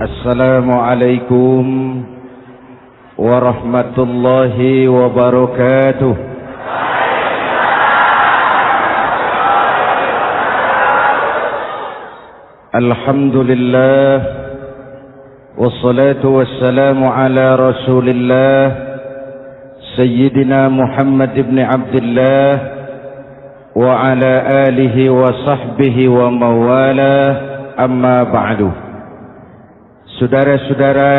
Assalamualaikum warahmatullahi wabarakatuh. Alhamdulillah wassalatu wassalamu ala Rasulillah Sayyidina Muhammad ibn Abdullah wa ala alihi wa sahbihi wa mawala, amma ba'du. Saudara-saudara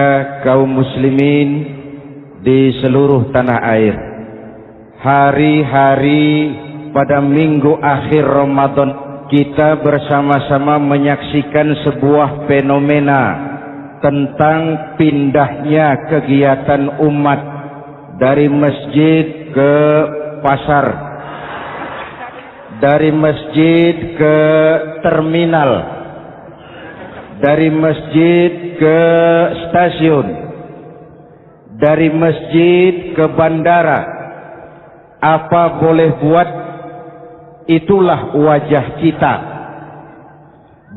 kaum muslimin di seluruh tanah air, hari-hari pada minggu akhir Ramadan kita bersama-sama menyaksikan sebuah fenomena tentang pindahnya kegiatan umat dari masjid ke pasar, dari masjid ke terminal, dari masjid ke stasiun, dari masjid ke bandara. Apa boleh buat, itulah wajah kita.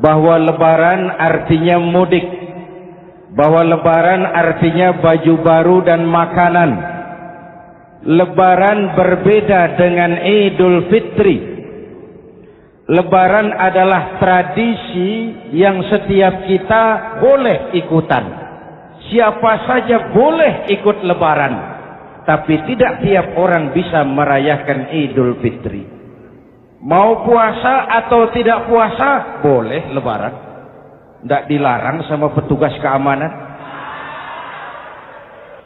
Bahwa lebaran artinya mudik, bahwa lebaran artinya baju baru dan makanan. Lebaran berbeda dengan Idul Fitri. Lebaran adalah tradisi yang setiap kita boleh ikutan. Siapa saja boleh ikut lebaran, tapi tidak tiap orang bisa merayakan Idul Fitri. Mau puasa atau tidak puasa, boleh lebaran. Tidak dilarang sama petugas keamanan.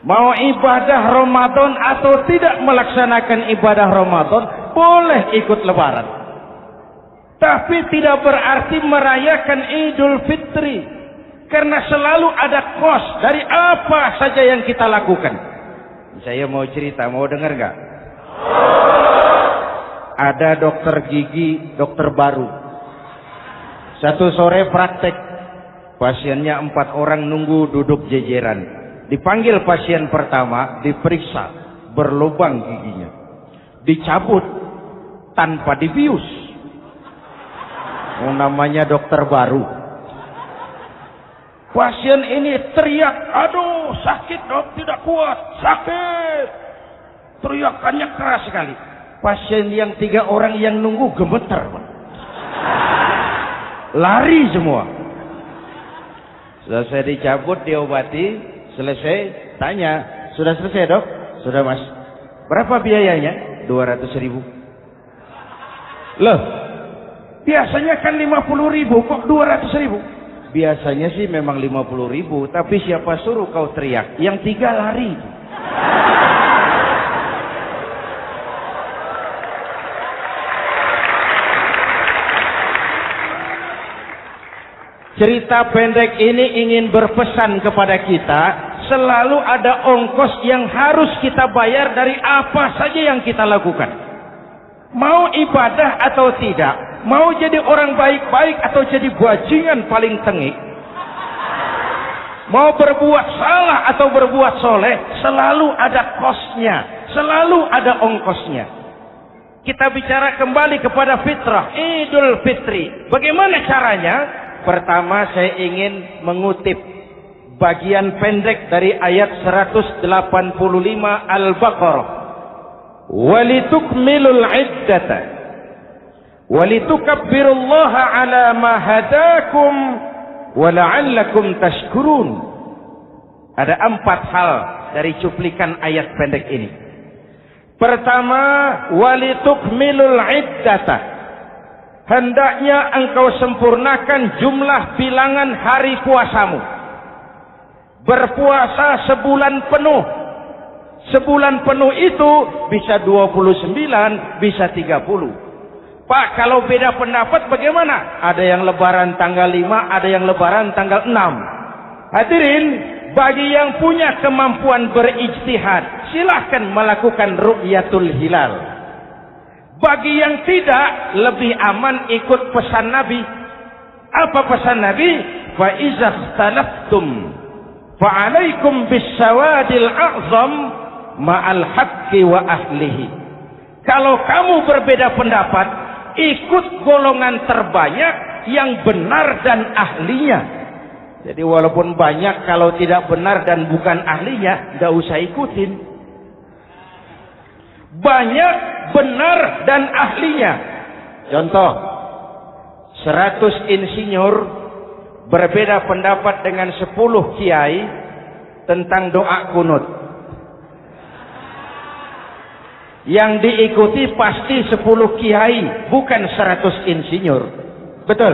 Mau ibadah Ramadan atau tidak melaksanakan ibadah Ramadan, boleh ikut lebaran. Tapi tidak berarti merayakan Idul Fitri, karena selalu ada kos dari apa saja yang kita lakukan. Saya mau cerita, mau dengar nggak? Ada dokter gigi, dokter baru. Satu sore praktek, pasiennya 4 orang nunggu duduk jejeran. Dipanggil pasien pertama, diperiksa, berlubang giginya, dicabut tanpa dibius. Namanya dokter baru. Pasien ini teriak, aduh sakit dok, tidak kuat, sakit. Teriakannya keras sekali. Pasien yang 3 orang yang nunggu gemeter, lari semua. Selesai dicabut, diobati, selesai, tanya, sudah selesai dok? Sudah mas. Berapa biayanya? 200.000. Loh, biasanya kan 50.000, kok 200.000? Biasanya sih memang 50.000, tapi siapa suruh kau teriak? Yang 3 lari. Cerita pendek ini ingin berpesan kepada kita, selalu ada ongkos yang harus kita bayar dari apa saja yang kita lakukan. Mau ibadah atau tidak, mau jadi orang baik-baik atau jadi bajingan paling tengik, mau berbuat salah atau berbuat soleh, selalu ada kosnya, selalu ada ongkosnya. Kita bicara kembali kepada fitrah, Idul Fitri. Bagaimana caranya? Pertama, saya ingin mengutip bagian pendek dari ayat 185 Al-Baqarah. Walitukmilul iddata walitukabbirullaha ala ma hadakum wala'allakum tashkurun. Ada 4 hal dari cuplikan ayat pendek ini. Pertama, walitukmilul iddata. Hendaknya engkau sempurnakan jumlah bilangan hari puasamu. Berpuasa sebulan penuh. Sebulan penuh itu bisa 29, bisa 30. Pak, kalau beda pendapat bagaimana? Ada yang lebaran tanggal 5, ada yang lebaran tanggal 6. Hadirin, bagi yang punya kemampuan berijtihad, silahkan melakukan ru'yatul hilal. Bagi yang tidak, lebih aman ikut pesan Nabi. Apa pesan Nabi? Fa iza ikhtalaftum fa alaikum bisawadil a'zam ma'al haqqi wa ahlihi. Kalau kamu berbeda pendapat, ikut golongan terbanyak yang benar dan ahlinya. Jadi walaupun banyak, kalau tidak benar dan bukan ahlinya, nggak usah ikutin. Banyak benar dan ahlinya. Contoh, 100 insinyur berbeda pendapat dengan 10 kiai tentang doa kunut. Yang diikuti pasti 10 kiai, bukan 100 insinyur. Betul?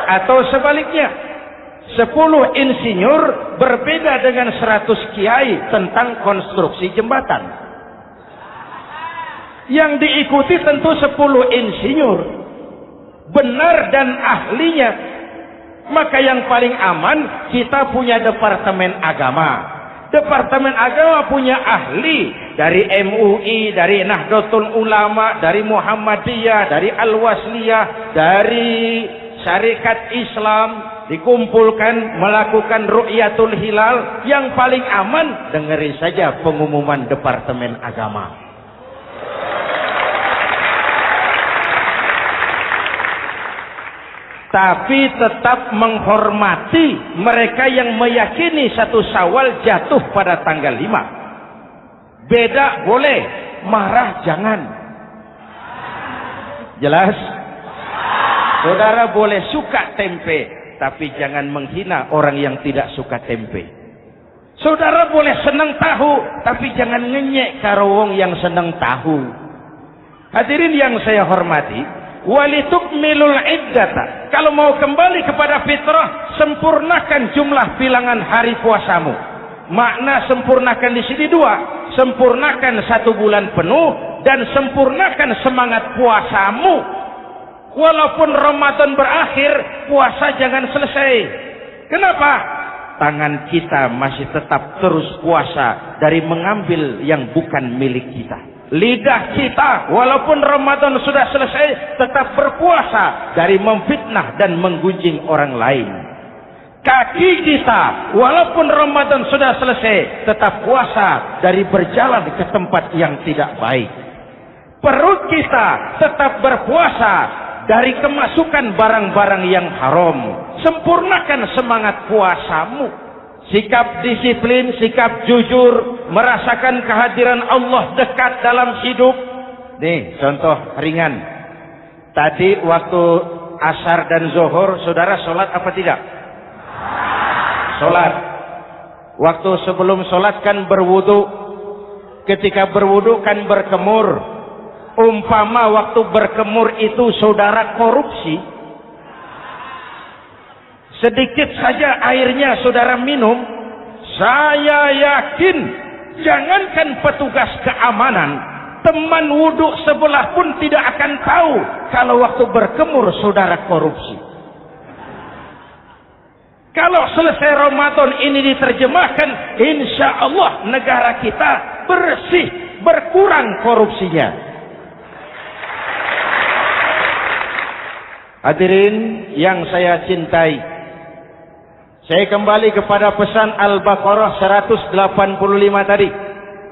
Atau sebaliknya, 10 insinyur berbeda dengan 100 kiai tentang konstruksi jembatan. Yang diikuti tentu 10 insinyur, benar dan ahlinya. Maka yang paling aman, kita punya Departemen Agama. Departemen Agama punya ahli dari MUI, dari Nahdlatul Ulama, dari Muhammadiyah, dari Al-Wasliyah, dari Syarikat Islam, dikumpulkan melakukan ru'yatul hilal. Yang paling aman, dengerin saja pengumuman Departemen Agama. Tapi tetap menghormati mereka yang meyakini 1 Syawal jatuh pada tanggal 5. Beda boleh, marah jangan. Jelas? Saudara boleh suka tempe, tapi jangan menghina orang yang tidak suka tempe. Saudara boleh senang tahu, tapi jangan ngenyek karo wong yang senang tahu. Hadirin yang saya hormati, walitukmilul iddata. Kalau mau kembali kepada fitrah, sempurnakan jumlah bilangan hari puasamu. Makna sempurnakan di sini 2. Sempurnakan 1 bulan penuh dan sempurnakan semangat puasamu. Walaupun Ramadan berakhir, puasa jangan selesai. Kenapa? Tangan kita masih tetap terus puasa dari mengambil yang bukan milik kita. Lidah kita walaupun Ramadan sudah selesai tetap berpuasa dari memfitnah dan menggunjing orang lain. Kaki kita walaupun Ramadan sudah selesai tetap puasa dari berjalan ke tempat yang tidak baik. Perut kita tetap berpuasa dari kemasukan barang-barang yang haram. Sempurnakan semangat puasamu. Sikap disiplin, sikap jujur, merasakan kehadiran Allah dekat dalam hidup. Nih, contoh ringan. Tadi waktu asar dan zuhur, saudara sholat apa tidak? Sholat. Waktu sebelum sholat kan berwudu. Ketika berwudu kan berkemur. Umpama waktu berkemur itu saudara korupsi, sedikit saja airnya saudara minum, saya yakin jangankan petugas keamanan, teman wudhu sebelah pun tidak akan tahu kalau waktu berkemur saudara korupsi. Kalau selesai Ramadan ini diterjemahkan, insya Allah negara kita bersih, berkurang korupsinya. Hadirin yang saya cintai, saya kembali kepada pesan Al-Baqarah 185 tadi.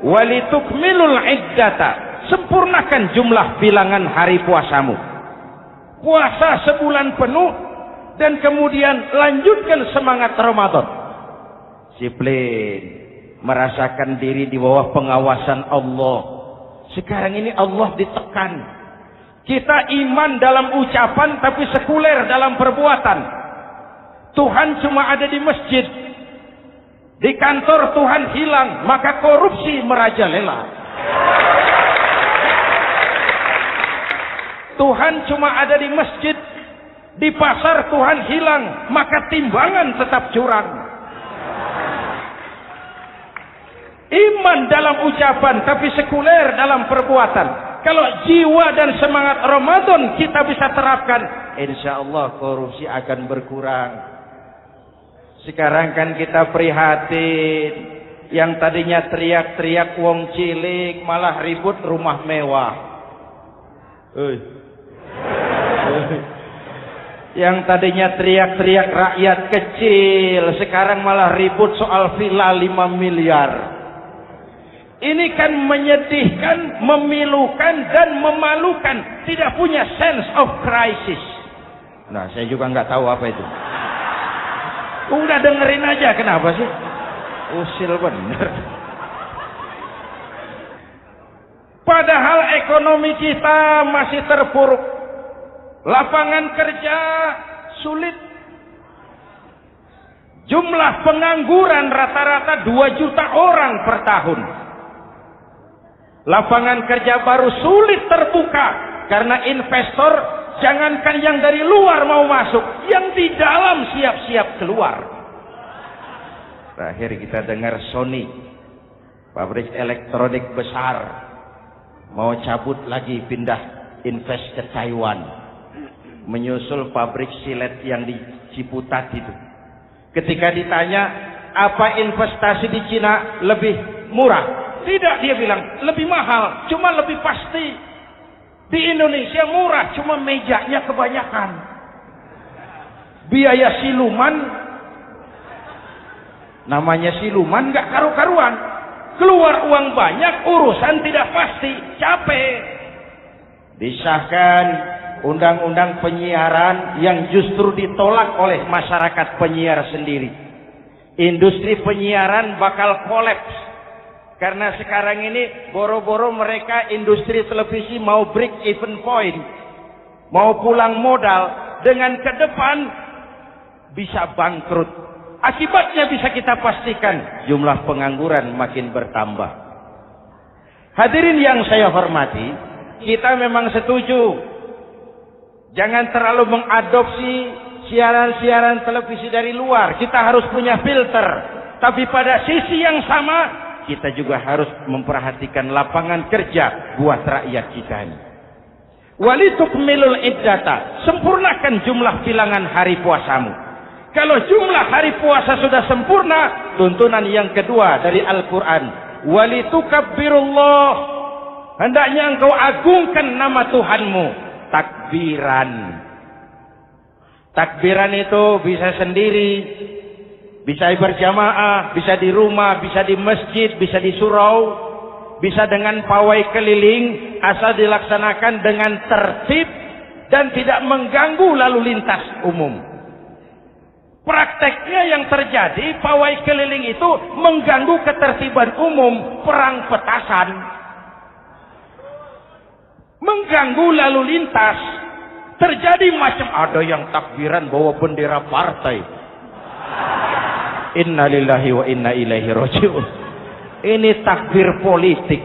Walitukmilul iddata, sempurnakan jumlah bilangan hari puasamu. Puasa sebulan penuh dan kemudian lanjutkan semangat Ramadan. Disiplin, merasakan diri di bawah pengawasan Allah. Sekarang ini Allah ditekan. Kita iman dalam ucapan tapi sekuler dalam perbuatan. Tuhan cuma ada di masjid. Di kantor Tuhan hilang, maka korupsi merajalela. Tuhan cuma ada di masjid. Di pasar Tuhan hilang, maka timbangan tetap curang. Iman dalam ucapan tapi sekuler dalam perbuatan. Kalau jiwa dan semangat Ramadan kita bisa terapkan, insya Allah korupsi akan berkurang. Sekarang kan kita prihatin, yang tadinya teriak-teriak wong cilik malah ribut rumah mewah. Yang tadinya teriak-teriak rakyat kecil, sekarang malah ribut soal villa 5 miliar. Ini kan menyedihkan, memilukan dan memalukan. Tidak punya sense of crisis. Nah, saya juga nggak tahu apa itu. Udah dengerin aja, kenapa sih? Usil bener. Padahal ekonomi kita masih terpuruk. Lapangan kerja sulit. Jumlah pengangguran rata-rata 2 juta orang per tahun. Lapangan kerja baru sulit terbuka karena investor, jangankan yang dari luar mau masuk, yang di dalam siap-siap keluar. Terakhir kita dengar Sony, pabrik elektronik besar, mau cabut lagi pindah invest ke Taiwan, menyusul pabrik silet yang di Ciputat itu. Ketika ditanya apa investasi di Cina lebih murah, tidak, dia bilang lebih mahal, cuma lebih pasti. Di Indonesia murah, cuma mejanya kebanyakan. Biaya siluman, namanya siluman nggak karu-karuan. Keluar uang banyak, urusan tidak pasti, capek. Disahkan undang-undang penyiaran yang justru ditolak oleh masyarakat penyiar sendiri. Industri penyiaran bakal kolaps karena sekarang ini boro-boro mereka industri televisi mau break even point, mau pulang modal, dengan ke depan bisa bangkrut. Akibatnya bisa kita pastikan, jumlah pengangguran makin bertambah. Hadirin yang saya hormati, kita memang setuju jangan terlalu mengadopsi siaran-siaran televisi dari luar. Kita harus punya filter. Tapi pada sisi yang sama, kita juga harus memperhatikan lapangan kerja buat rakyat kita ini. Walitukmilul iddata, sempurnakan jumlah bilangan hari puasamu. Kalau jumlah hari puasa sudah sempurna, tuntunan yang kedua dari Al-Quran, walitukabbirullah, hendaknya engkau agungkan nama Tuhanmu. Takbiran. Takbiran itu bisa sendiri, bisa berjamaah, bisa di rumah, bisa di masjid, bisa di surau, bisa dengan pawai keliling, asal dilaksanakan dengan tertib dan tidak mengganggu lalu lintas umum. Prakteknya yang terjadi, pawai keliling itu mengganggu ketertiban umum, perang petasan, mengganggu lalu lintas. Terjadi macam, ada yang takbiran bawa bendera partai. Innalillahi wa inna ilaihi raji'un. Ini takbir politik.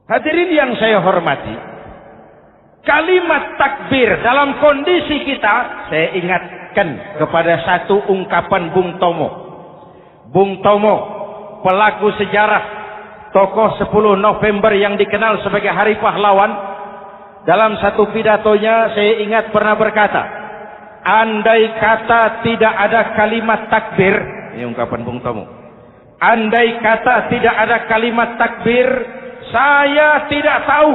Hadirin yang saya hormati, kalimat takbir dalam kondisi kita, saya ingatkan kepada satu ungkapan Bung Tomo. Bung Tomo, pelaku sejarah, tokoh 10 November yang dikenal sebagai Hari Pahlawan, dalam satu pidatonya saya ingat pernah berkata, andai kata tidak ada kalimat takbir, ini ungkapan Bung Tomo, andai kata tidak ada kalimat takbir, saya tidak tahu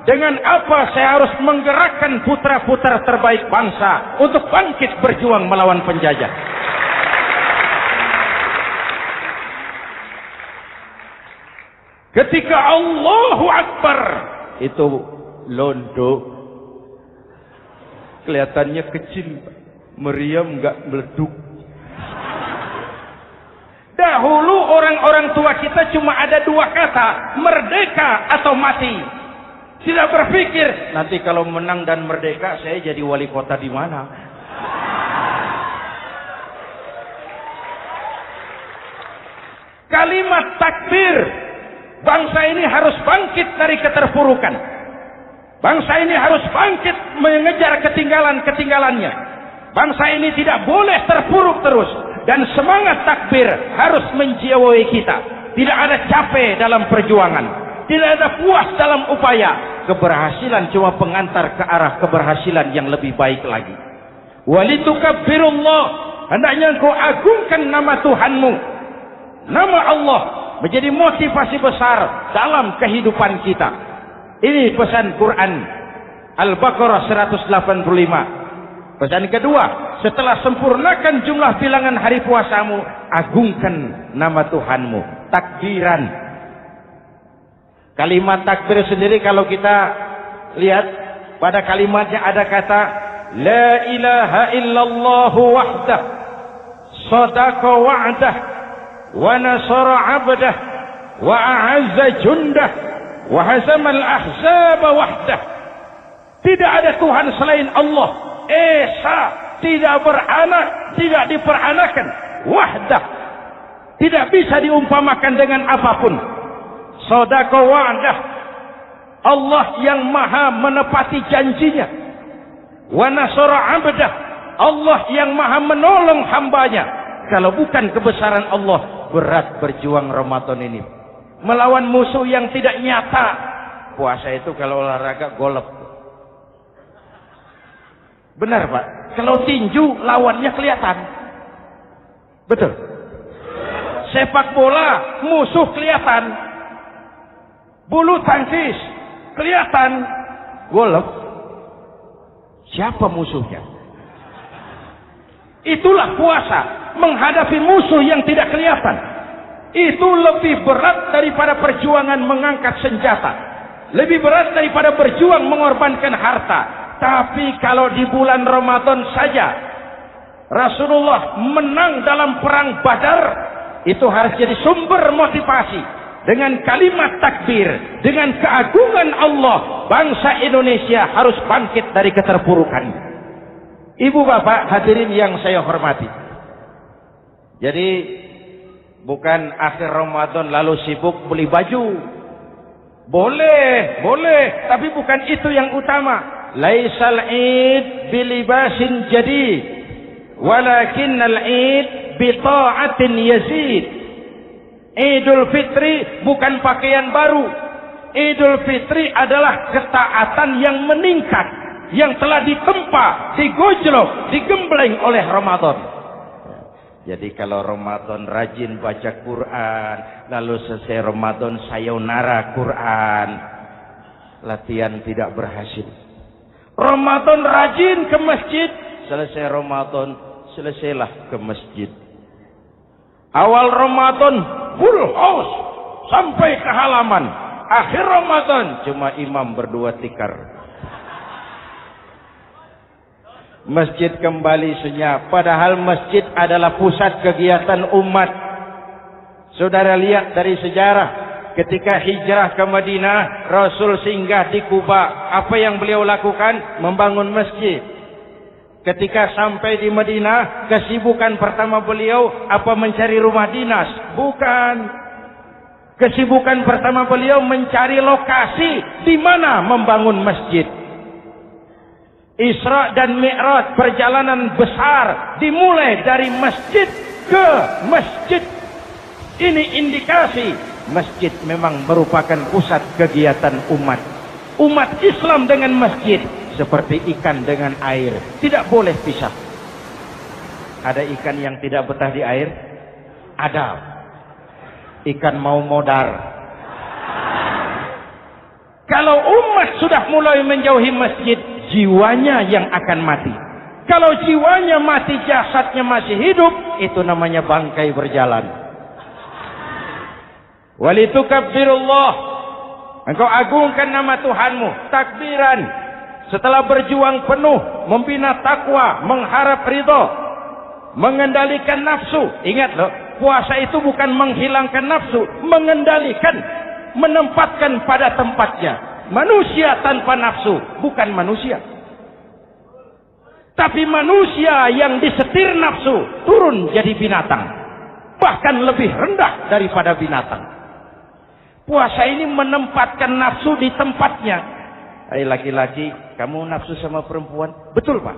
dengan apa saya harus menggerakkan putra-putra terbaik bangsa untuk bangkit berjuang melawan penjajah. Ketika Allahu Akbar, itu londo, kelihatannya kecil, meriam nggak meleduk. Dahulu orang-orang tua kita cuma ada 2 kata, merdeka atau mati. Tidak berpikir nanti kalau menang dan merdeka saya jadi wali kota di mana. Kalimat takbir, bangsa ini harus bangkit dari keterpurukan. Bangsa ini harus bangkit mengejar ketinggalan-ketinggalannya. Bangsa ini tidak boleh terpuruk terus. Dan semangat takbir harus menjiwai kita. Tidak ada capek dalam perjuangan. Tidak ada puas dalam upaya. Keberhasilan cuma pengantar ke arah keberhasilan yang lebih baik lagi. Walitukabbirullah, hendaknya engkau agungkan nama Tuhanmu. Nama Allah menjadi motivasi besar dalam kehidupan kita. Ini pesan Quran Al-Baqarah 185. Pesan kedua, setelah sempurnakan jumlah bilangan hari puasamu, agungkan nama Tuhanmu. Takbiran. Kalimat takbir sendiri kalau kita lihat pada kalimatnya ada kata la ilaha illallah wahdah sadaqa wa'dah wa nasara 'abdah wa a'azza jundah wa hazamal ahzaba wahdah. Tidak ada Tuhan selain Allah, esa, tidak beranak, tidak diperanakan, wahdah, tidak bisa diumpamakan dengan apapun. Sadaqa wa'dah, Allah yang maha menepati janjinya. Wa nasara 'abdah, Allah yang maha menolong hambanya. Kalau bukan kebesaran Allah, berat berjuang Ramadan ini melawan musuh yang tidak nyata. Puasa itu kalau olahraga golep. Benar Pak, kalau tinju lawannya kelihatan. Betul. Sepak bola musuh kelihatan. Bulu tangkis kelihatan. Golf siapa musuhnya? Itulah puasa, menghadapi musuh yang tidak kelihatan. Itu lebih berat daripada perjuangan mengangkat senjata, lebih berat daripada berjuang mengorbankan harta. Tapi kalau di bulan Ramadan saja Rasulullah menang dalam perang Badar, itu harus jadi sumber motivasi. Dengan kalimat takbir, dengan keagungan Allah, bangsa Indonesia harus bangkit dari keterpurukan. Ibu bapak hadirin yang saya hormati, jadi bukan akhir Ramadan lalu sibuk beli baju. Boleh, tapi bukan itu yang utama. Laisal id bilibasin jadid, walakinnal id bita'atin yazid. Idul Fitri bukan pakaian baru. Idul Fitri adalah ketaatan yang meningkat, yang telah ditempa, digojlok, digembleng oleh Ramadan. Jadi kalau Ramadan rajin baca Quran, lalu selesai Ramadan sayonara Quran, latihan tidak berhasil. Ramadan rajin ke masjid, selesai Ramadan selesailah ke masjid. Awal Ramadan full house sampai ke halaman, akhir Ramadan cuma imam berdua tikar. Masjid kembali senyap, padahal masjid adalah pusat kegiatan umat. Saudara lihat dari sejarah, ketika hijrah ke Madinah, Rasul singgah di Kuba. Apa yang beliau lakukan? Membangun masjid. Ketika sampai di Madinah, kesibukan pertama beliau apa? Mencari rumah dinas? Bukan. Kesibukan pertama beliau mencari lokasi di mana membangun masjid. Isra dan Mi'raj, perjalanan besar dimulai dari masjid ke masjid. Ini indikasi masjid memang merupakan pusat kegiatan umat. Umat Islam dengan masjid seperti ikan dengan air, tidak boleh pisah. Ada ikan yang tidak betah di air? Ada. Ikan mau modar. Kalau umat sudah mulai menjauhi masjid, jiwanya yang akan mati. Kalau jiwanya mati, jasadnya masih hidup, itu namanya bangkai berjalan. Walitukabbirullah, engkau agungkan nama Tuhanmu, takbiran. Setelah berjuang penuh, membina takwa, mengharap ridho, mengendalikan nafsu. Ingat loh, puasa itu bukan menghilangkan nafsu, mengendalikan, menempatkan pada tempatnya. Manusia tanpa nafsu bukan manusia, tapi manusia yang disetir nafsu turun jadi binatang, bahkan lebih rendah daripada binatang. Puasa ini menempatkan nafsu di tempatnya. Hai laki-laki, kamu nafsu sama perempuan? Betul Pak.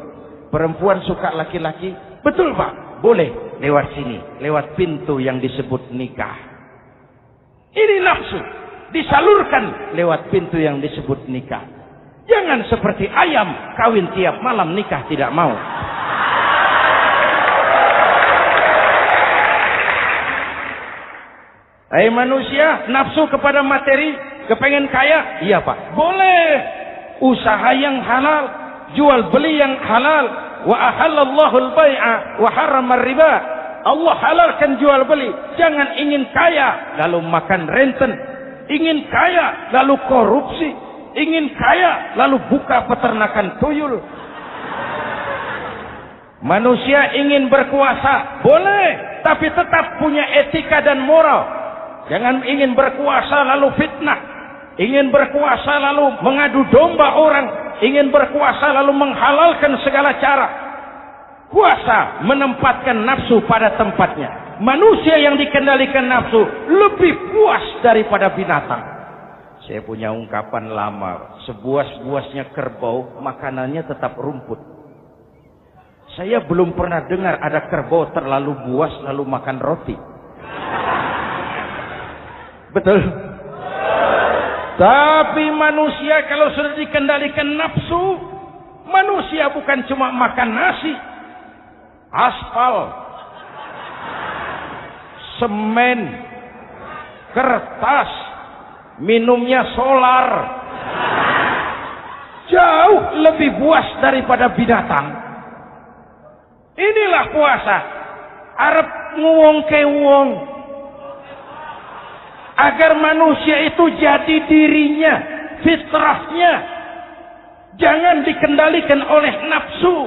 Perempuan suka laki-laki? Betul Pak. Boleh lewat sini, lewat pintu yang disebut nikah. Ini nafsu disalurkan lewat pintu yang disebut nikah. Jangan seperti ayam kawin tiap malam, nikah tidak mau. Hai manusia, nafsu kepada materi, kepengen kaya? Iya Pak. Boleh. Usaha yang halal, jual beli yang halal. Wa ahallallahu al-bai'a wa harrama riba. Allah halalkan jual beli. Jangan ingin kaya lalu makan renten, ingin kaya lalu korupsi, ingin kaya lalu buka peternakan tuyul. Manusia ingin berkuasa, boleh, tapi tetap punya etika dan moral. Jangan ingin berkuasa lalu fitnah, ingin berkuasa lalu mengadu domba orang, ingin berkuasa lalu menghalalkan segala cara. Kuasa menempatkan nafsu pada tempatnya. Manusia yang dikendalikan nafsu lebih puas daripada binatang. Saya punya ungkapan lama, sebuas-buasnya kerbau, makanannya tetap rumput. Saya belum pernah dengar ada kerbau terlalu buas lalu makan roti. Betul? Tapi manusia kalau sudah dikendalikan nafsu, manusia bukan cuma makan nasi, aspal, semen, kertas, minumnya solar, jauh lebih buas daripada binatang. Inilah puasa. Arep nguwong ke wong, agar manusia itu jadi dirinya, fitrahnya, jangan dikendalikan oleh nafsu.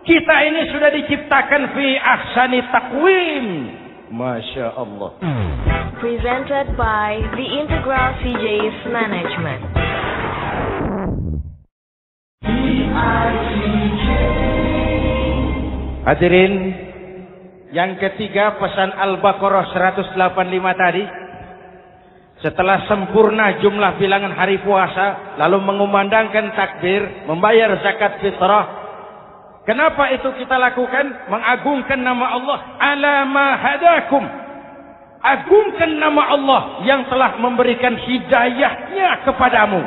Kita ini sudah diciptakan fi ahsani taqwim. Masya Allah. Presented by the Integral CJ's Management. Hadirin, yang ketiga pesan Al-Baqarah 185 tadi. Setelah sempurna jumlah bilangan hari puasa, lalu mengumandangkan takbir, membayar zakat fitrah. Kenapa itu kita lakukan? Mengagungkan nama Allah. Ala ma hadakum. Agungkan nama Allah yang telah memberikan hidayahnya kepadamu.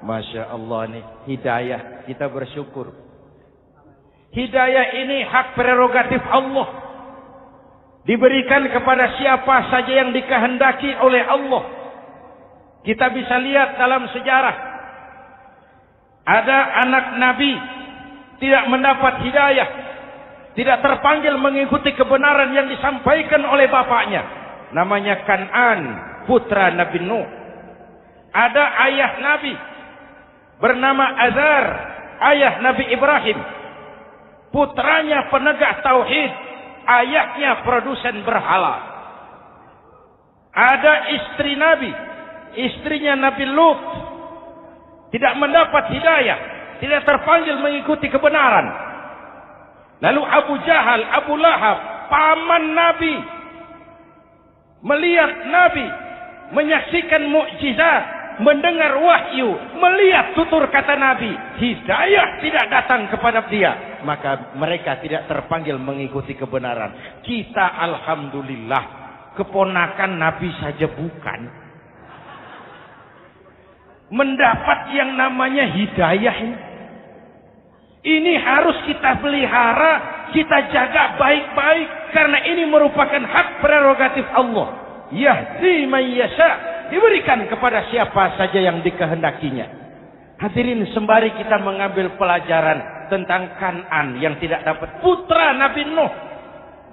Masya Allah nih, hidayah. Kita bersyukur. Hidayah ini hak prerogatif Allah. Diberikan kepada siapa saja yang dikehendaki oleh Allah. Kita bisa lihat dalam sejarah. Ada anak Nabi tidak mendapat hidayah, tidak terpanggil mengikuti kebenaran yang disampaikan oleh bapaknya. Namanya Kan'an, putra Nabi Nuh. Ada ayah Nabi bernama Azar, ayah Nabi Ibrahim. Putranya penegak tauhid, ayahnya produsen berhala. Ada istri Nabi, istrinya Nabi Lut, tidak mendapat hidayah, tidak terpanggil mengikuti kebenaran. Lalu Abu Jahal, Abu Lahab, paman Nabi, melihat Nabi, menyaksikan mukjizat, mendengar wahyu, melihat tutur kata Nabi, hidayah tidak datang kepada dia, maka mereka tidak terpanggil mengikuti kebenaran. Kita alhamdulillah keponakan Nabi saja bukan, mendapat yang namanya hidayah ini. Ini harus kita pelihara, kita jaga baik-baik, karena ini merupakan hak prerogatif Allah. Yahdi man yasha, diberikan kepada siapa saja yang dikehendakinya. Hadirin, sembari kita mengambil pelajaran tentang Kan'an yang tidak dapat, putra Nabi Nuh.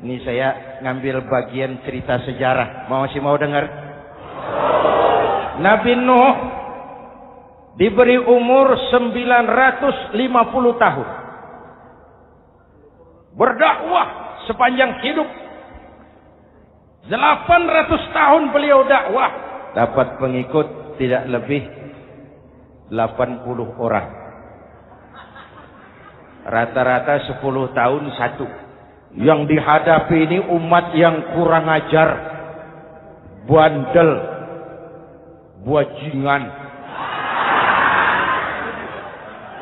Ini saya ngambil bagian cerita sejarah. Masih mau dengar? Nabi Nuh diberi umur 950 tahun. Berdakwah sepanjang hidup. 800 tahun beliau dakwah, dapat pengikut tidak lebih 80 orang. Rata-rata 10 tahun satu. Yang dihadapi ini umat yang kurang ajar, bandel, bajingan,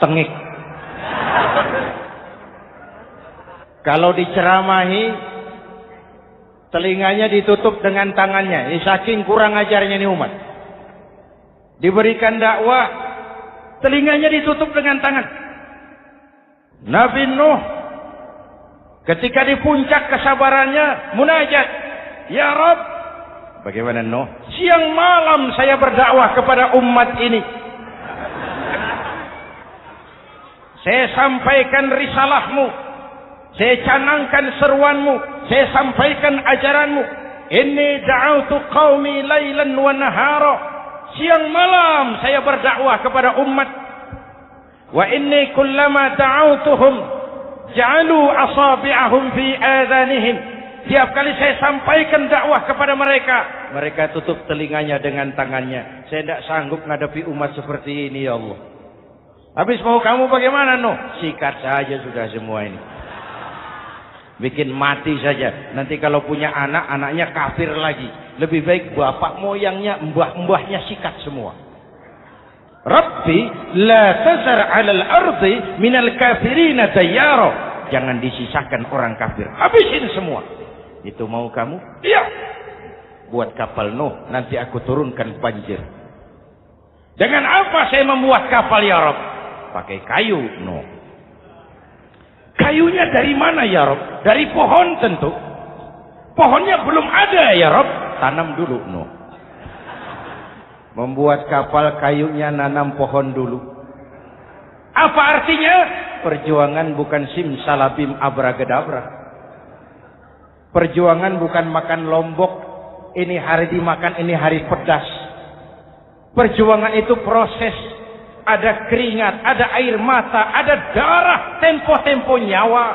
tengik. Kalau diceramahi, telinganya ditutup dengan tangannya. Ini saking kurang ajarnya ini umat. Diberikan dakwah, telinganya ditutup dengan tangan. Nabi Nuh ketika di puncak kesabarannya munajat, ya Rabb, bagaimana Nuh? Siang malam saya berdakwah kepada umat ini. Saya sampaikan risalahmu, saya canangkan seruanmu, saya sampaikan ajaranmu. Inni da'autu qaumi lailan wa nahara. Siang malam saya berdakwah kepada umat. Wa inni kullama da'autuhum Ja'alu asabi'ahum fi adhanihim. Tiap kali saya sampaikan dakwah kepada mereka, mereka tutup telinganya dengan tangannya. Saya tidak sanggup menghadapi umat seperti ini, ya Allah. Habis mau kamu bagaimana, no? Sikat saja sudah semua ini. Bikin mati saja. Nanti kalau punya anak, anaknya kafir lagi. Lebih baik bapak moyangnya, mbah-mbahnya sikat semua. Rabbi la tazar 'alal ardi minal kafirina dayyara. Jangan disisakan orang kafir. Habisin semua. Itu mau kamu? Iya. Buat kapal Nuh, nanti aku turunkan banjir. Dengan apa saya membuat kapal, ya Rabb? Pakai kayu, Nuh. Kayunya dari mana, ya Rabb? Dari pohon tentu. Pohonnya belum ada, ya Rabb. Tanam dulu, Nuh. Membuat kapal, kayunya nanam pohon dulu. Apa artinya? Perjuangan bukan simsalabim abracadabra. Perjuangan bukan makan lombok, ini hari dimakan, ini hari pedas. Perjuangan itu proses. Ada keringat, ada air mata, ada darah, tempo-tempo nyawa.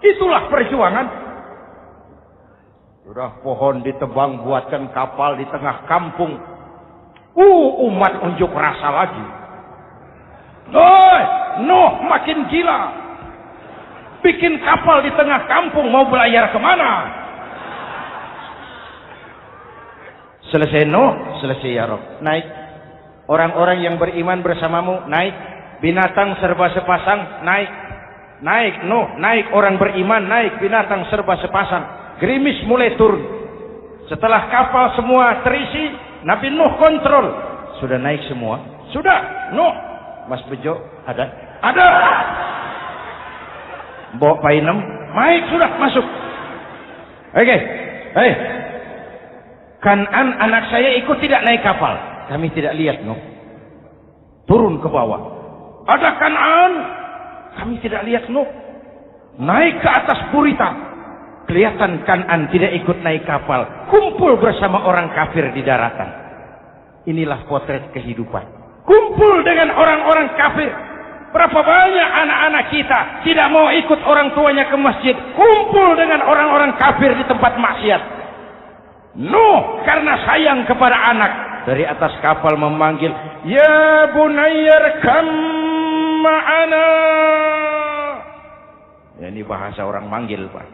Itulah perjuangan. Sudah pohon ditebang, buatkan kapal di tengah kampung. Umat unjuk rasa lagi. Nuh makin gila. Bikin kapal di tengah kampung, mau belayar kemana? Selesai Nuh, selesai ya Rabb. Naik. Orang-orang yang beriman bersamamu, naik. Binatang serba sepasang, naik. Naik Nuh, naik. Orang beriman, naik. Binatang serba sepasang. Gerimis mulai turun. Setelah kapal semua terisi, Nabi Nuh kontrol. Sudah naik semua? Sudah. Nuh. Mas Bejo, ada? Ada. Bawa painem, naik sudah, masuk. Oke. Hei. Kan'an anak saya ikut tidak naik kapal. Kami tidak lihat, Nuh. Turun ke bawah. Ada Kan'an. Kami tidak lihat, Nuh. Naik ke atas Burita. Kelihatan Kan'an tidak ikut naik kapal. Kumpul bersama orang kafir di daratan. Inilah potret kehidupan. Kumpul dengan orang-orang kafir. Berapa banyak anak-anak kita tidak mau ikut orang tuanya ke masjid. Kumpul dengan orang-orang kafir di tempat maksiat. Nuh karena sayang kepada anak. Dari atas kapal memanggil. Ya bunayyarkam ma'ana. Ya, ini bahasa orang manggil, Pak.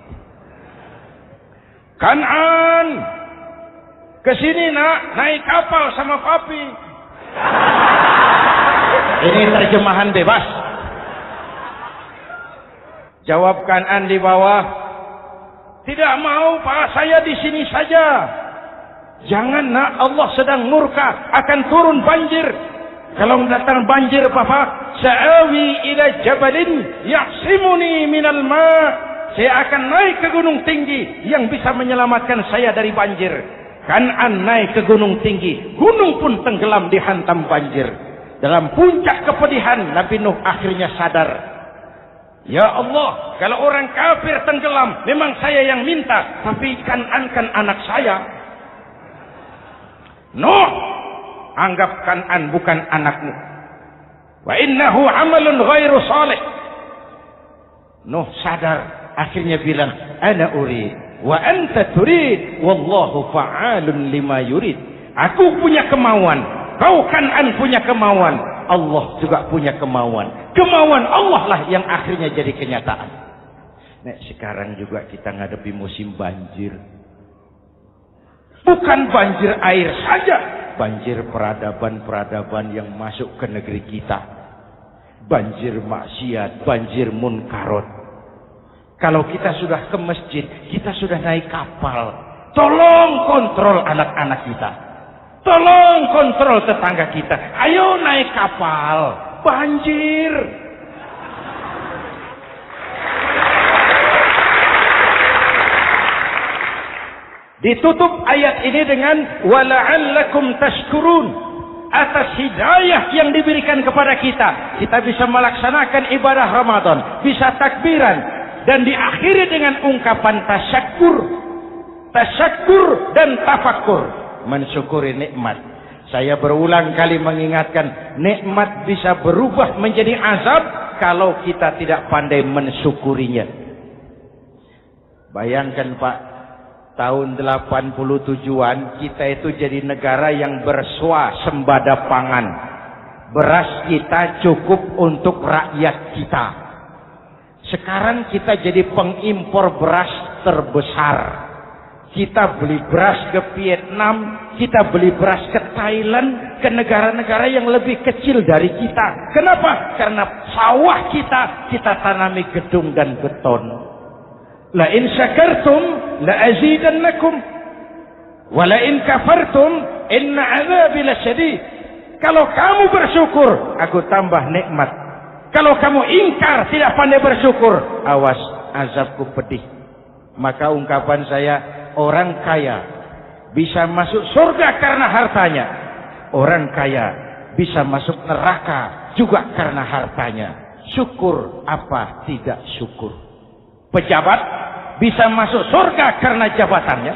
Kan'an. Kesini nak, naik kapal sama papi. Ini terjemahan bebas. Jawab Kan'an di bawah. Tidak mau, Pak, saya di sini saja. Jangan nak, Allah sedang murka, akan turun banjir. Kalau datang banjir, Bapak, sa'awi ila jabalin ya'simuni minal ma'. Saya akan naik ke gunung tinggi yang bisa menyelamatkan saya dari banjir. Kan'an naik ke gunung tinggi, gunung pun tenggelam dihantam banjir. Dalam puncak kepedihan, Nabi Nuh akhirnya sadar. Ya Allah, kalau orang kafir tenggelam, memang saya yang minta. Tapi Kan'an kan anak saya. Nuh, anggap Kan'an bukan anakmu. Wa innahu amalun ghairu salih. Nuh sadar, akhirnya bilang, ana urid, wa anta turid, wallahu fa'alun lima yurid. Aku punya kemauan. Kau Kan'an punya kemauan, Allah juga punya kemauan. Kemauan Allah lah yang akhirnya jadi kenyataan. Nah, sekarang juga kita ngadepi musim banjir. Bukan banjir air saja, banjir peradaban-peradaban yang masuk ke negeri kita. Banjir maksiat, banjir munkarot. Kalau kita sudah ke masjid, kita sudah naik kapal. Tolong kontrol anak-anak kita. Tolong kontrol tetangga kita. Ayo naik kapal. Banjir. Ditutup ayat ini dengan wala'allakum tashkurun. Atas hidayah yang diberikan kepada kita, kita bisa melaksanakan ibadah Ramadan, bisa takbiran, dan diakhiri dengan ungkapan tasyakkur. Tasyakkur dan tafakkur. Mensyukuri nikmat. Saya berulang kali mengingatkan, nikmat bisa berubah menjadi azab kalau kita tidak pandai mensyukurinya. Bayangkan Pak, tahun 87-an kita itu jadi negara yang berswasembada pangan. Beras kita cukup untuk rakyat kita. Sekarang kita jadi pengimpor beras terbesar. Kita beli beras ke Vietnam, kita beli beras ke Thailand, ke negara-negara yang lebih kecil dari kita. Kenapa? Karena sawah kita tanami gedung dan beton. La in syakartum la azidannakum wa la in kafartum inna 'adzabi lasyadid. Kalau kamu bersyukur, aku tambah nikmat. Kalau kamu ingkar, tidak pandai bersyukur, awas, azabku pedih. Maka ungkapan saya, orang kaya bisa masuk surga karena hartanya. Orang kaya bisa masuk neraka juga karena hartanya. Syukur apa tidak syukur? Pejabat bisa masuk surga karena jabatannya.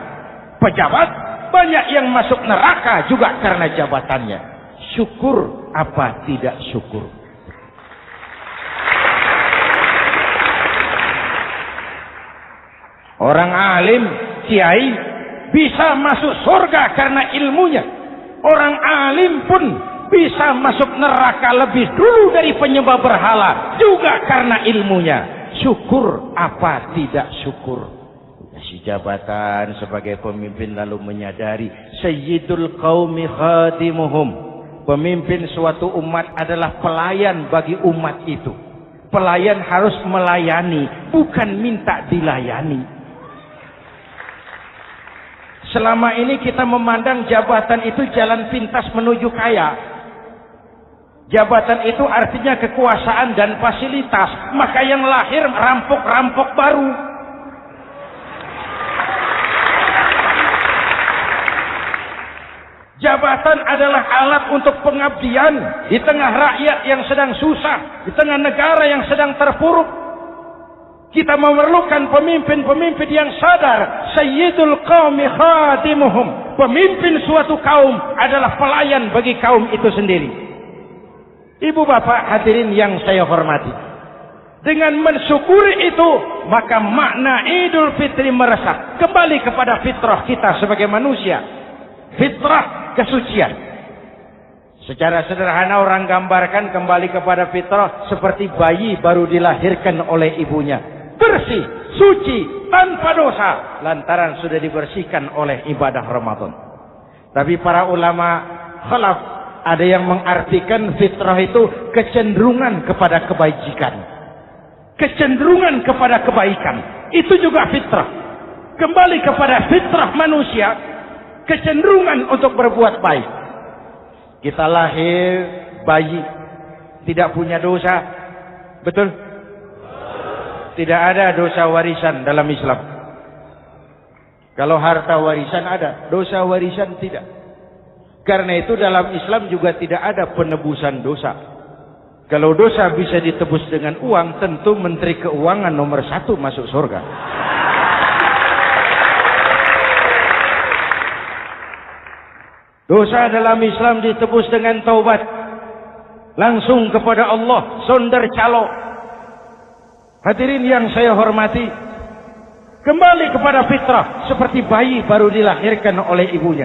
Pejabat banyak yang masuk neraka juga karena jabatannya. Syukur apa tidak syukur? Orang alim, kiai bisa masuk surga karena ilmunya. Orang alim pun bisa masuk neraka lebih dulu dari penyembah berhala juga karena ilmunya. Syukur apa tidak syukur? Si jabatan sebagai pemimpin lalu menyadari sayyidul qaumi khadimuhum. Pemimpin suatu umat adalah pelayan bagi umat itu. Pelayan harus melayani, bukan minta dilayani. Selama ini kita memandang jabatan itu jalan pintas menuju kaya. Jabatan itu artinya kekuasaan dan fasilitas. Maka yang lahir rampok-rampok baru. Jabatan adalah alat untuk pengabdian di tengah rakyat yang sedang susah, di tengah negara yang sedang terpuruk. Kita memerlukan pemimpin-pemimpin yang sadar sayyidul qaumi khadimuhum. Pemimpin suatu kaum adalah pelayan bagi kaum itu sendiri. Ibu bapak hadirin yang saya hormati, dengan mensyukuri itu maka makna Idul Fitri meresap kembali kepada fitrah kita sebagai manusia. Fitrah kesucian. Secara sederhana orang gambarkan kembali kepada fitrah seperti bayi baru dilahirkan oleh ibunya. Bersih, suci, tanpa dosa. Lantaran sudah dibersihkan oleh ibadah Ramadan. Tapi para ulama khalaf ada yang mengartikan fitrah itu kecenderungan kepada kebajikan. Kecenderungan kepada kebaikan. Itu juga fitrah. Kembali kepada fitrah manusia. Kecenderungan untuk berbuat baik. Kita lahir bayi tidak punya dosa. Betul? Tidak ada dosa warisan dalam Islam. Kalau harta warisan ada, dosa warisan tidak. Karena itu dalam Islam juga tidak ada penebusan dosa. Kalau dosa bisa ditebus dengan uang, tentu Menteri Keuangan nomor 1 masuk surga. Dosa dalam Islam ditebus dengan taubat. Langsung kepada Allah, sonder calo. Hadirin yang saya hormati, kembali kepada fitrah seperti bayi baru dilahirkan oleh ibunya.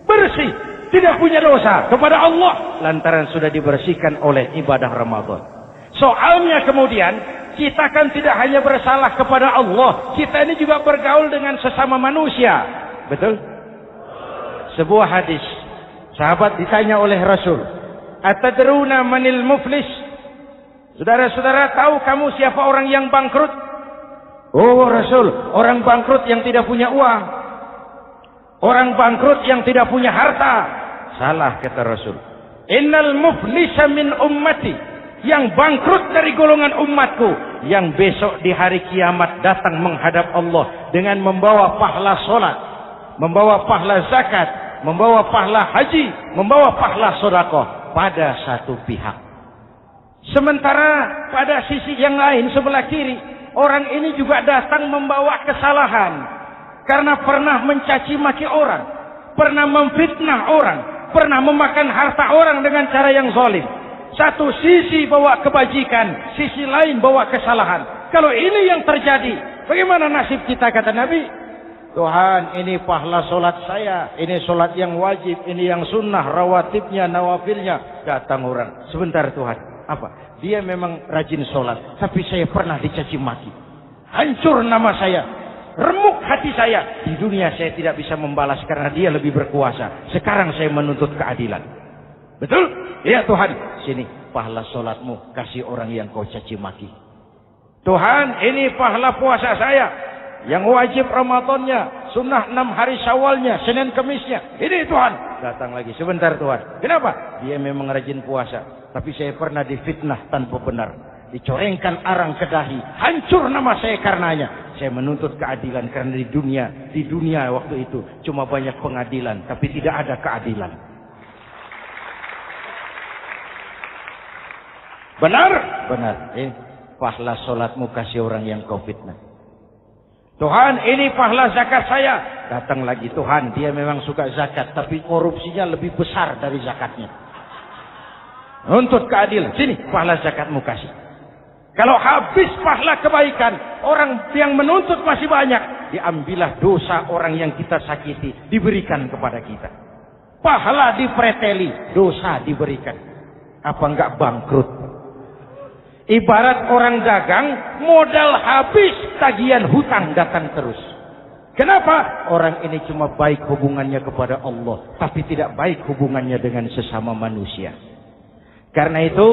Bersih, tidak punya dosa kepada Allah lantaran sudah dibersihkan oleh ibadah Ramadan. Soalnya kemudian kita kan tidak hanya bersalah kepada Allah, kita ini juga bergaul dengan sesama manusia. Betul? Sebuah hadis, sahabat ditanya oleh Rasul, "Atadruna manil muflis?" Saudara-saudara, tahu kamu siapa orang yang bangkrut? Oh Rasul, orang bangkrut yang tidak punya uang. Orang bangkrut yang tidak punya harta. Salah kata Rasul. Innal muflisa min ummati. Yang bangkrut dari golongan umatku, yang besok di hari kiamat datang menghadap Allah dengan membawa pahala solat, membawa pahala zakat, membawa pahala haji, membawa pahala sedekah pada satu pihak. Sementara pada sisi yang lain sebelah kiri, orang ini juga datang membawa kesalahan karena pernah mencaci maki orang, pernah memfitnah orang, pernah memakan harta orang dengan cara yang zalim. Satu sisi bawa kebajikan, sisi lain bawa kesalahan. Kalau ini yang terjadi, bagaimana nasib kita, kata Nabi? Tuhan, ini pahala solat saya, ini solat yang wajib, ini yang sunnah, rawatibnya, nawafilnya. Datang orang, sebentar Tuhan, apa? Dia memang rajin solat, tapi saya pernah dicaci maki. Hancur nama saya, remuk hati saya. Di dunia saya tidak bisa membalas karena dia lebih berkuasa. Sekarang saya menuntut keadilan. Betul? Ya Tuhan, sini pahala solatmu, kasih orang yang kau caci maki. Tuhan, ini pahala puasa saya, yang wajib Ramadannya, sunnah 6 hari Syawalnya, Senin Kemisnya. Ini Tuhan. Datang lagi, sebentar Tuhan. Kenapa? Dia memang rajin puasa, tapi saya pernah difitnah tanpa benar, dicorengkan arang ke dahi, hancur nama saya karenanya. Saya menuntut keadilan karena di dunia waktu itu cuma banyak pengadilan, tapi tidak ada keadilan. Benar? Benar. Pahala solatmu kasih orang yang kau fitnah. Tuhan, ini pahala zakat saya. Datang lagi, Tuhan, dia memang suka zakat, tapi korupsinya lebih besar dari zakatnya. Nuntut keadilan. Sini, pahala zakatmu kasih. Kalau habis pahala kebaikan, orang yang menuntut masih banyak, diambillah dosa orang yang kita sakiti, diberikan kepada kita. Pahala dipreteli, dosa diberikan. Apa enggak bangkrut? Ibarat orang dagang, modal habis, tagihan hutang datang terus. Kenapa? Orang ini cuma baik hubungannya kepada Allah, tapi tidak baik hubungannya dengan sesama manusia. Karena itu,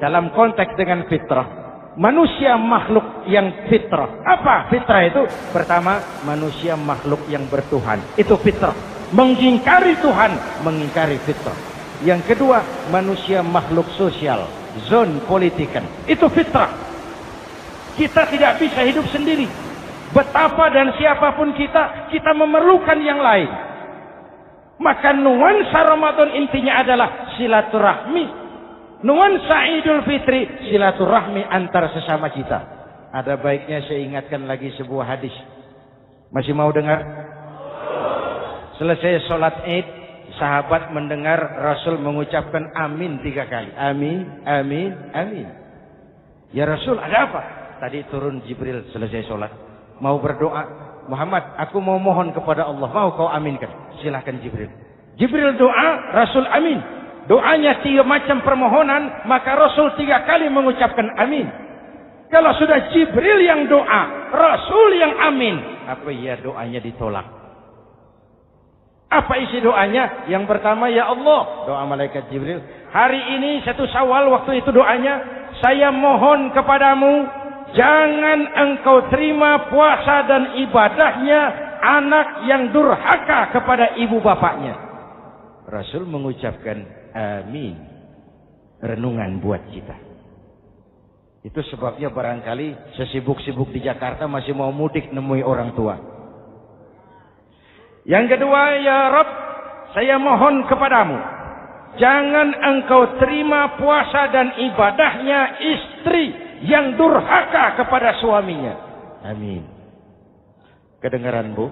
dalam konteks dengan fitrah, manusia makhluk yang fitrah. Apa fitrah itu? Pertama, manusia makhluk yang bertuhan. Itu fitrah. Mengingkari Tuhan, mengingkari fitrah. Yang kedua, manusia makhluk sosial, zon politikan. Itu fitrah. Kita tidak bisa hidup sendiri. Betapa dan siapapun kita memerlukan yang lain. Maka nuansa Ramadan intinya adalah silaturahmi. Nuansa Idul Fitri, silaturahmi antar sesama kita. Ada baiknya saya ingatkan lagi sebuah hadis. Masih mau dengar? Selesai sholat Id, sahabat mendengar Rasul mengucapkan amin 3 kali. Amin, amin, amin. Ya Rasul, ada apa? Tadi turun Jibril selesai sholat. Mau berdoa. Muhammad, aku mau mohon kepada Allah. Mau kau aminkan? Silahkan Jibril. Jibril doa, Rasul amin. Doanya 3 macam permohonan, maka Rasul 3 kali mengucapkan amin. Kalau sudah Jibril yang doa, Rasul yang amin, apa ya doanya ditolak? Apa isi doanya? Yang pertama, ya Allah, doa malaikat Jibril. Hari ini 1 Syawal, waktu itu doanya, saya mohon kepadamu, jangan engkau terima puasa dan ibadahnya anak yang durhaka kepada ibu bapaknya. Rasul mengucapkan amin. Renungan buat kita. Itu sebabnya barangkali sesibuk-sibuk di Jakarta masih mau mudik nemui orang tua. Yang kedua, ya Rabb, saya mohon kepadamu, jangan engkau terima puasa dan ibadahnya istri yang durhaka kepada suaminya. Amin. Kedengaran, Bu?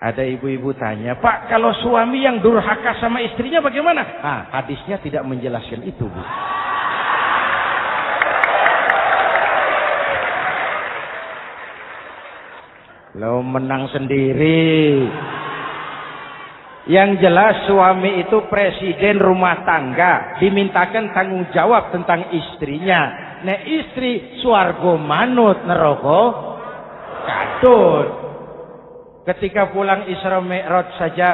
Ada ibu-ibu tanya, Pak, kalau suami yang durhaka sama istrinya bagaimana? Hadisnya tidak menjelaskan itu, Bu. Lo menang sendiri. Yang jelas suami itu presiden rumah tangga, dimintakan tanggung jawab tentang istrinya. Nek istri swarga manut neraka katut. Ketika pulang Isra Mi'raj saja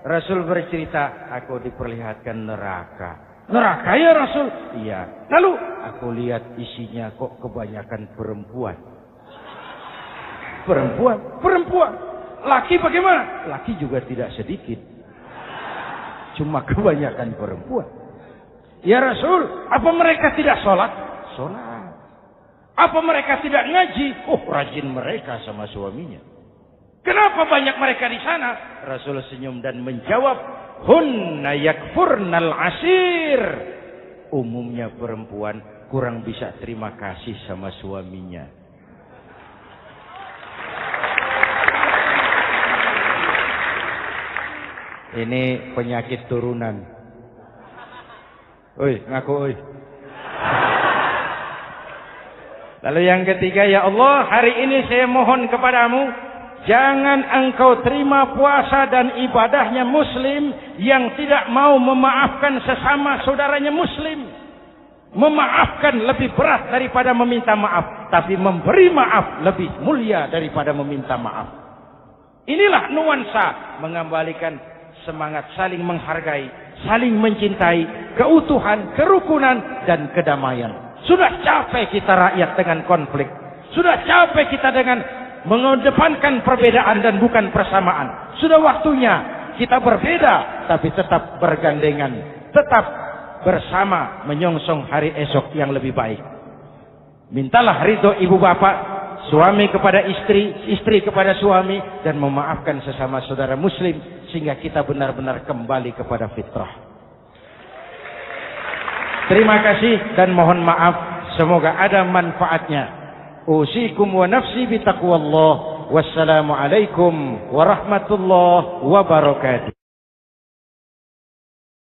Rasul bercerita, aku diperlihatkan neraka. Neraka ya Rasul? Iya. Lalu aku lihat isinya kok kebanyakan perempuan. Perempuan. Laki bagaimana? Laki juga tidak sedikit. Cuma kebanyakan perempuan. Ya Rasul, apa mereka tidak sholat? Sholat. Apa mereka tidak ngaji? Rajin mereka sama suaminya. Kenapa banyak mereka di sana? Rasul senyum dan menjawab, hunna yakfurnal asir. Umumnya perempuan kurang bisa terima kasih sama suaminya. Ini penyakit turunan. Oi, ngaku oi. Lalu yang ketiga, ya Allah, hari ini saya mohon kepadamu, jangan engkau terima puasa dan ibadahnya muslim yang tidak mau memaafkan sesama saudaranya muslim. Memaafkan lebih berat daripada meminta maaf, tapi memberi maaf lebih mulia daripada meminta maaf. Inilah nuansa mengembalikan semangat saling menghargai, saling mencintai, keutuhan, kerukunan, dan kedamaian. Sudah capek kita rakyat dengan konflik. Sudah capek kita dengan mengedepankan perbedaan dan bukan persamaan. Sudah waktunya kita berbeda tapi tetap bergandengan, tetap bersama menyongsong hari esok yang lebih baik. Mintalah ridho ibu bapak, suami kepada istri, istri kepada suami, dan memaafkan sesama saudara muslim sehingga kita benar-benar kembali kepada fitrah. Terima kasih dan mohon maaf, semoga ada manfaatnya. Usikum wa nafsi bitaqwallah. Wassalamualaikum warahmatullahi wabarakatuh.